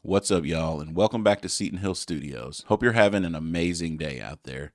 What's up, y'all, and welcome back to Seton Hill Studios. Hope you're having an amazing day out there.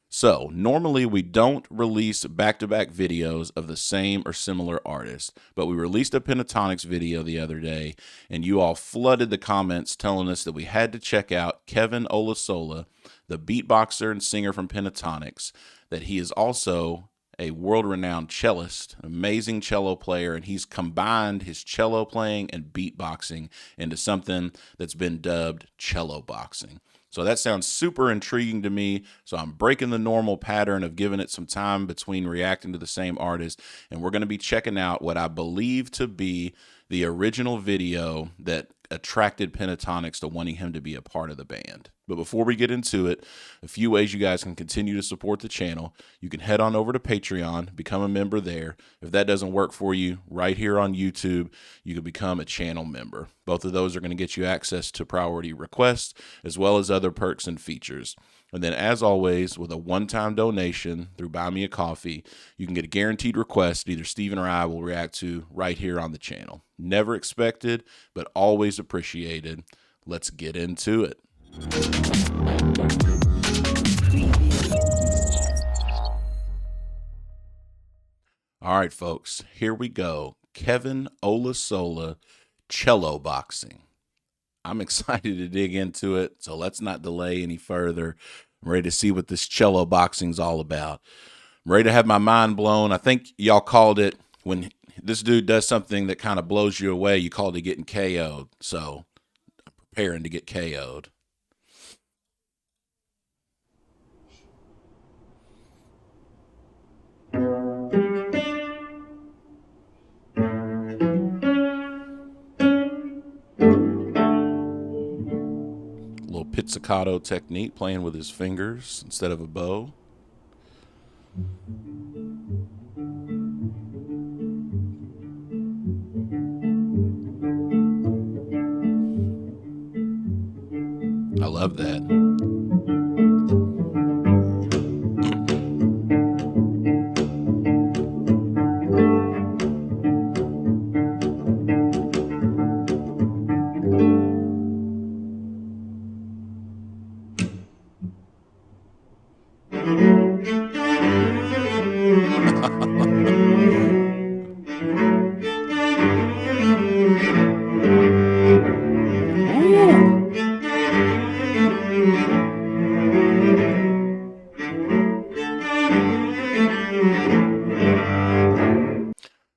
So, normally we don't release back-to-back videos of the same or similar artist, but we released a Pentatonix video the other day, and you all flooded the comments telling us that we had to check out Kevin Olusola, the beatboxer and singer from Pentatonix, that he is also a world-renowned cellist, amazing cello player, and he's combined his cello playing and beatboxing into something that's been dubbed Cello-Boxing. So that sounds super intriguing to me, so I'm breaking the normal pattern of giving it some time between reacting to the same artist, and we're going to be checking out what I believe to be the original video that attracted Pentatonix to wanting him to be a part of the band. But before we get into it, a few ways you guys can continue to support the channel. You can head on over to Patreon, become a member there. If that doesn't work for you, right here on YouTube, you can become a channel member. Both of those are going to get you access to priority requests, as well as other perks and features. And then, as always, with a one-time donation through Buy Me a Coffee, you can get a guaranteed request either Steven or I will react to right here on the channel. Never expected, but always appreciated. Let's get into it. All right, folks, here we go. Kevin Olusola, Cello-Boxing. I'm excited to dig into it, so let's not delay any further. I'm ready to see what this Cello-Boxing's all about. I'm ready to have my mind blown. I think y'all called it, when this dude does something that kind of blows you away, you called it getting KO'd. So I'm preparing to get KO'd. Little pizzicato technique, playing with his fingers instead of a bow. I love that.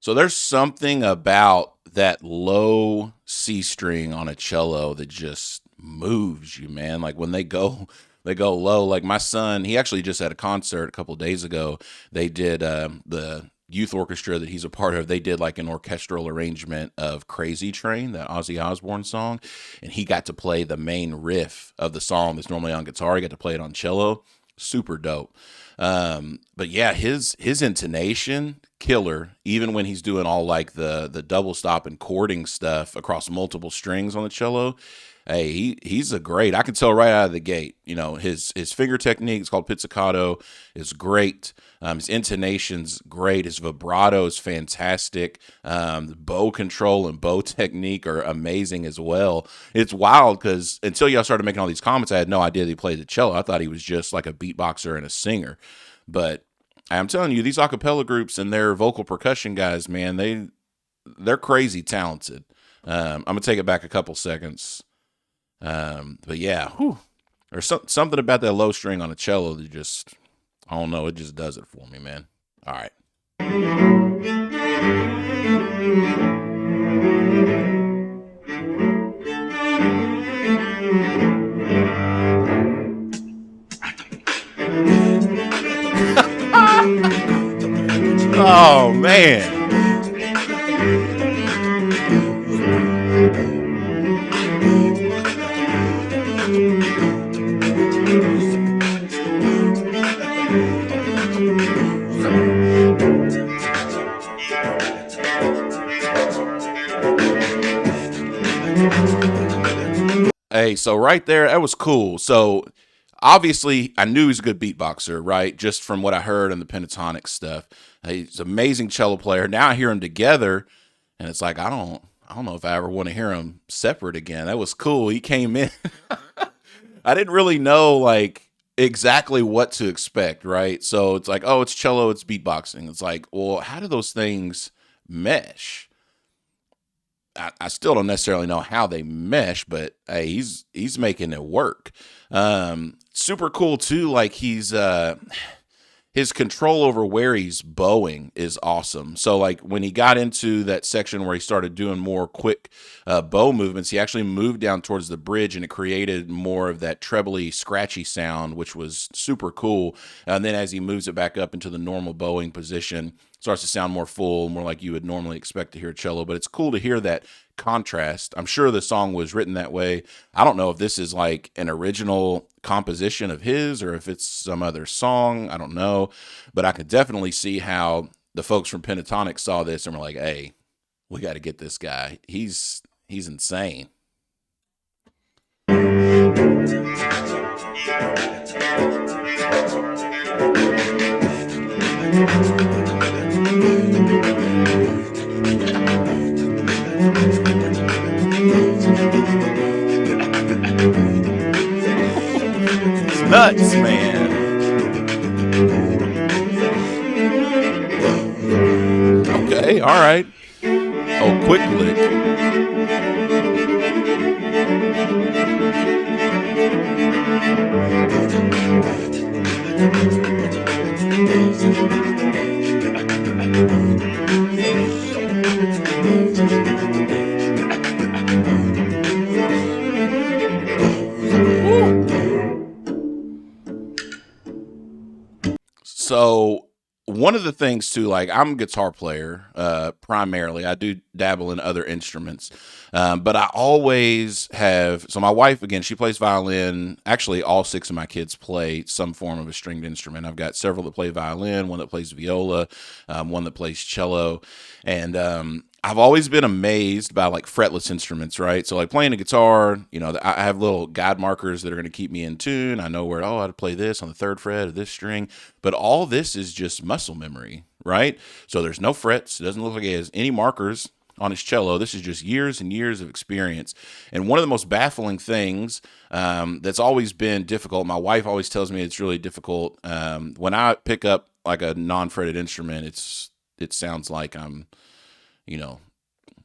So there's something about that low C string on a cello that just moves you, man. Like when they go low. Like my son, he actually just had a concert a couple of days ago. They did the youth orchestra that he's a part of. They did like an orchestral arrangement of Crazy Train, that Ozzy Osbourne song, and he got to play the main riff of the song that's normally on guitar. He got to play it on cello. Super dope. But yeah, his intonation, killer, even when he's doing all like the double stop and chording stuff across multiple strings on the cello. Hey, he's a great. I can tell right out of the gate. You know, his finger technique, it's called pizzicato, is great. His intonation's great. His vibrato is fantastic. The bow control and bow technique are amazing as well. It's wild because until y'all started making all these comments, I had no idea that he played the cello. I thought he was just like a beatboxer and a singer. But I'm telling you, these a cappella groups and their vocal percussion guys, man, they're crazy talented. I'm gonna take it back a couple seconds. But yeah, there's something about that low string on a cello that just, I don't know, it just does it for me, man. All right. Oh, man. Hey, so right there, that was cool. So obviously, I knew he's a good beatboxer, right? Just from what I heard on the Pentatonix stuff. He's an amazing cello player. Now I hear him together, and it's like I don't I don't know if I ever want to hear him separate again. That was cool. He came in. I didn't really know like exactly what to expect, right? So it's like, oh, it's cello, it's beatboxing. It's like, well, how do those things mesh? I still don't necessarily know how they mesh, but hey, he's making it work. Super cool too. Like his control over where he's bowing is awesome. So like when he got into that section where he started doing more quick bow movements, he actually moved down towards the bridge and it created more of that trebly, scratchy sound, which was super cool. And then as he moves it back up into the normal bowing position, starts to sound more full, more like you would normally expect to hear cello. But it's cool to hear that contrast. I'm sure the song was written that way. I don't know if this is like an original composition of his or if it's some other song. I don't know. But I could definitely see how the folks from Pentatonix saw this and were like, hey, we got to get this guy. He's insane. It's nuts, man. Okay, all right. Oh, quick lick. So one of the things too, like I'm a guitar player, primarily. I do dabble in other instruments. But I always have, so my wife, again, she plays violin. Actually, all 6 of my kids play some form of a stringed instrument. I've got several that play violin, one that plays viola, one that plays cello. And, I've always been amazed by like fretless instruments, right? So like playing a guitar, I have little guide markers that are going to keep me in tune. I know where, I to play this on the 3rd fret of this string, but all this is just muscle memory, right? So there's no frets. It doesn't look like it has any markers on his cello. This is just years and years of experience. And one of the most baffling things that's always been difficult, my wife always tells me it's really difficult. When I pick up like a non-fretted instrument, it sounds like I'm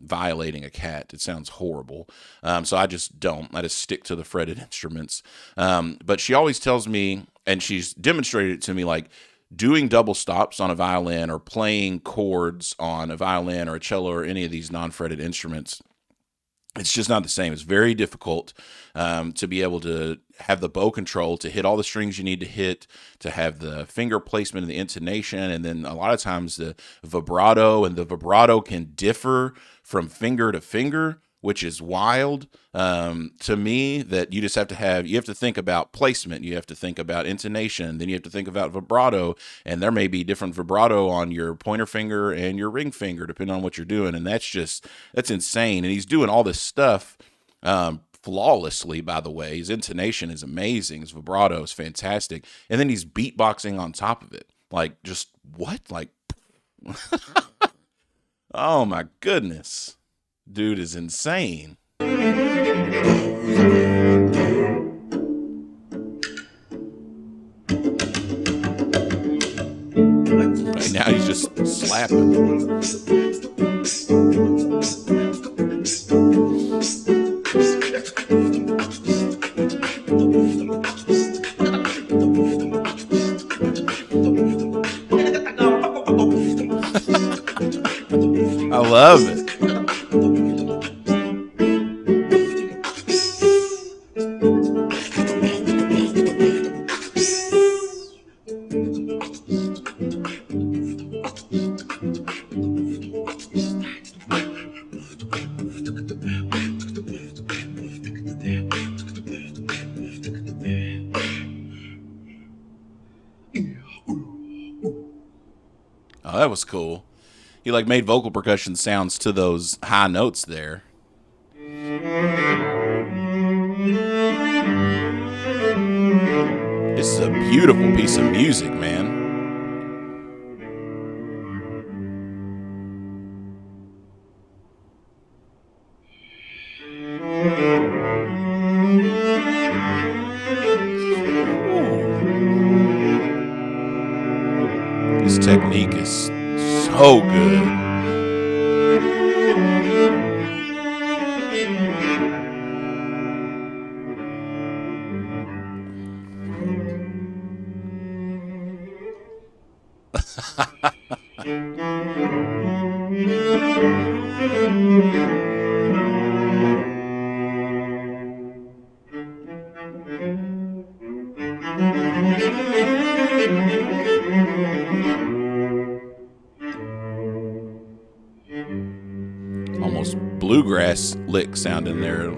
violating a cat. It sounds horrible. So I just don't. I just stick to the fretted instruments. But she always tells me, and she's demonstrated it to me, like doing double stops on a violin or playing chords on a violin or a cello or any of these non-fretted instruments. It's just not the same. It's very difficult to be able to have the bow control, to hit all the strings you need to hit, to have the finger placement and the intonation. And then a lot of times the vibrato can differ from finger to finger, which is wild to me, that you just have to think about placement. You have to think about intonation. Then you have to think about vibrato. And there may be different vibrato on your pointer finger and your ring finger, depending on what you're doing. And that's insane. And he's doing all this stuff flawlessly, by the way. His intonation is amazing. His vibrato is fantastic. And then he's beatboxing on top of it. Like, just what? Like, oh my goodness. Dude is insane. Right, now he's just slapping. I love it. Oh, that was cool. He like made vocal percussion sounds to those high notes there. This is a beautiful piece of music, man. His technique is so good. Almost bluegrass lick sound in there.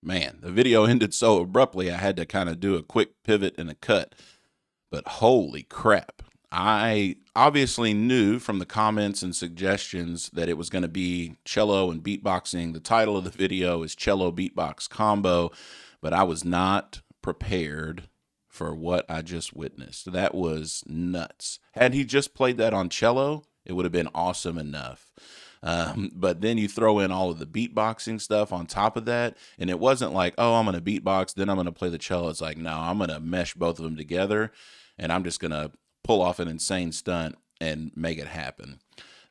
Man, the video ended so abruptly, I had to kind of do a quick pivot and a cut. But holy crap. I obviously knew from the comments and suggestions that it was going to be cello and beatboxing. The title of the video is Cello Beatbox Combo, but I was not prepared for what I just witnessed. That was nuts. Had he just played that on cello, it would have been awesome enough. But then you throw in all of the beatboxing stuff on top of that, and it wasn't like, oh, I'm going to beatbox, then I'm going to play the cello. It's like, no, I'm going to mesh both of them together, and I'm just going to pull off an insane stunt and make it happen.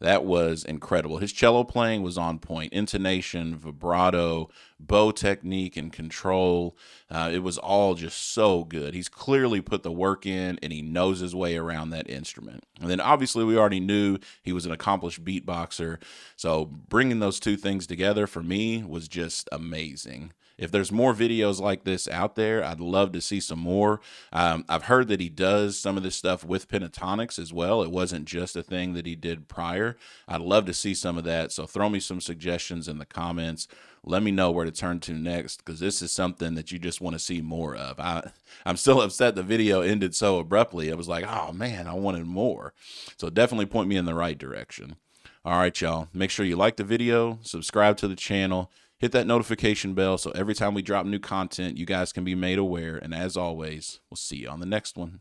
That was incredible. His cello playing was on point. Intonation, vibrato, bow technique, and control. It was all just so good. He's clearly put the work in, and he knows his way around that instrument. And then obviously we already knew he was an accomplished beatboxer. So bringing those two things together for me was just amazing. If there's more videos like this out there, I'd love to see some more. I've heard that he does some of this stuff with Pentatonix as well. It wasn't just a thing that he did prior. I'd love to see some of that. So throw me some suggestions in the comments. Let me know where to turn to next, because this is something that you just want to see more of. I'm still upset the video ended so abruptly. I was like, oh man, I wanted more. So definitely point me in the right direction. All right, y'all. Make sure you like the video, subscribe to the channel, hit that notification bell so every time we drop new content, you guys can be made aware. And as always, we'll see you on the next one.